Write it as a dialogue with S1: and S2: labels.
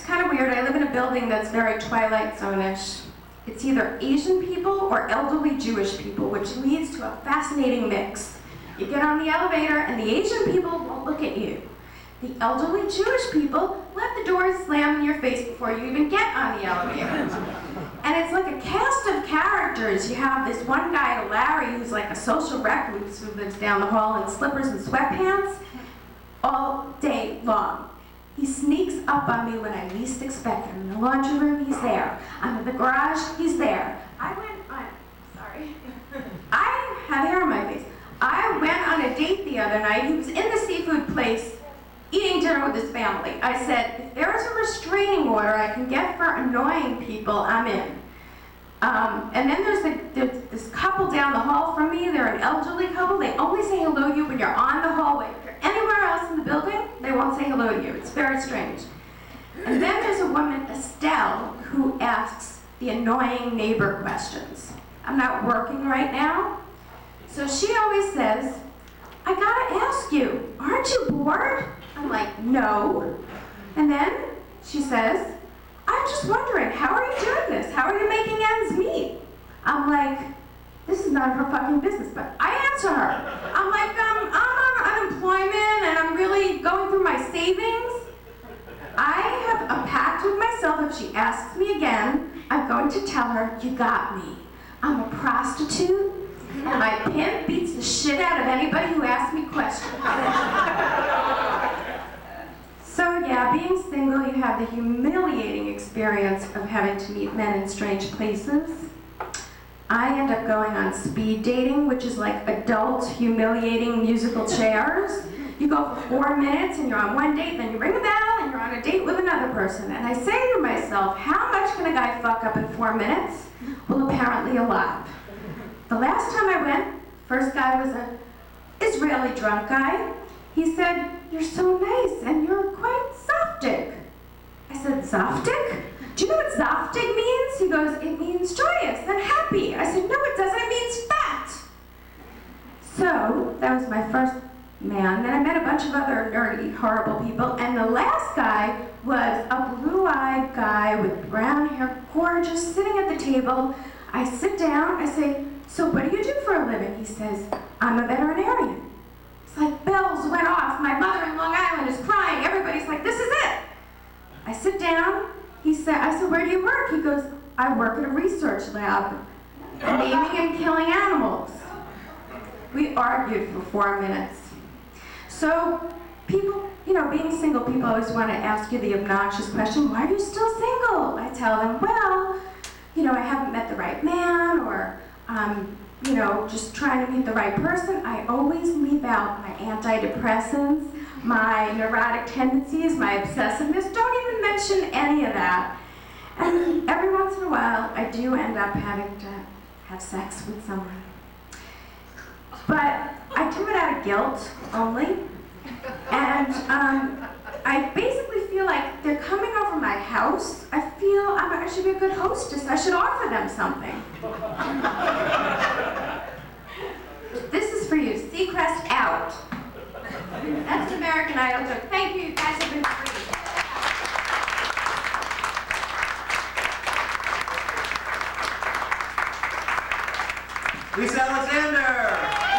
S1: kind of weird. I live in a building that's very Twilight Zone-ish. It's either Asian people or elderly Jewish people, which leads to a fascinating mix. You get on the elevator and the Asian people won't look at you. The elderly Jewish people let the doors slam in your face before you even get on the elevator. And it's like a cast of characters. You have this one guy, Larry, who's like a social recluse who lives down the hall in slippers and sweatpants all day long. He sneaks up on me when I least expect him. In the laundry room, he's there. I'm in the garage, he's there. I have hair on my face. I went on a date the other night. He was in the seafood place eating dinner with his family. I said, if there is a restraining order I can get for annoying people, I'm in. And then there's this couple down the hall from me. They're an elderly couple. They only say hello to you when you're on the hallway. If you're anywhere else in the building, they won't say hello to you. It's very strange. And then there's a woman, Estelle, who asks the annoying neighbor questions. I'm not working right now, so she always says, I gotta ask you, aren't you bored? I'm like, no. And then she says, I'm just wondering, how are you doing this? How are you making ends meet? I'm like, this is none of her fucking business, but I answer her. I'm like, I'm on unemployment and I'm really going through my savings. I have a pact with myself. If she asks me again, I'm going to tell her, you got me. I'm a prostitute, and my pimp beats the shit out of anybody who asks me questions. So yeah, being single, you have the humiliating experience of having to meet men in strange places. I end up going on speed dating, which is like adult, humiliating musical chairs. You go for 4 minutes and you're on one date, then you ring the bell and you're on a date with another person. And I say to myself, how much can a guy fuck up in 4 minutes? Well, apparently a lot. The last time I went, first guy was an Israeli drunk guy. He said, you're so nice and you're quite zaftig. I said, zaftig? Do you know what zaftig means? He goes, it means joyous and happy. I said, no it doesn't, it means fat. So, that was my first man. Then I met a bunch of other nerdy, horrible people, and the last guy was a blue-eyed guy with brown hair, gorgeous, sitting at the table. I sit down, I say, so what do you do for a living? He says, I'm a veterinarian. It's like bells went off. My mother in Long Island is crying. Everybody's like, this is it. I sit down. I said, where do you work? He goes, I work at a research lab, naming and killing animals. We argued for 4 minutes. So people, being single, people always want to ask you the obnoxious question, why are you still single? I tell them, well, I haven't met the right man, or just trying to meet the right person. I always leave out my antidepressants, my neurotic tendencies, my obsessiveness. Don't even mention any of that. And every once in a while, I do end up having to have sex with someone. But I do it out of guilt only. And I basically feel like they're coming over my house. I feel I should be a good hostess. I should offer them something. This is for you. Seacrest out. That's American Idol. So thank you. You guys have been great.
S2: Lisa Alexander.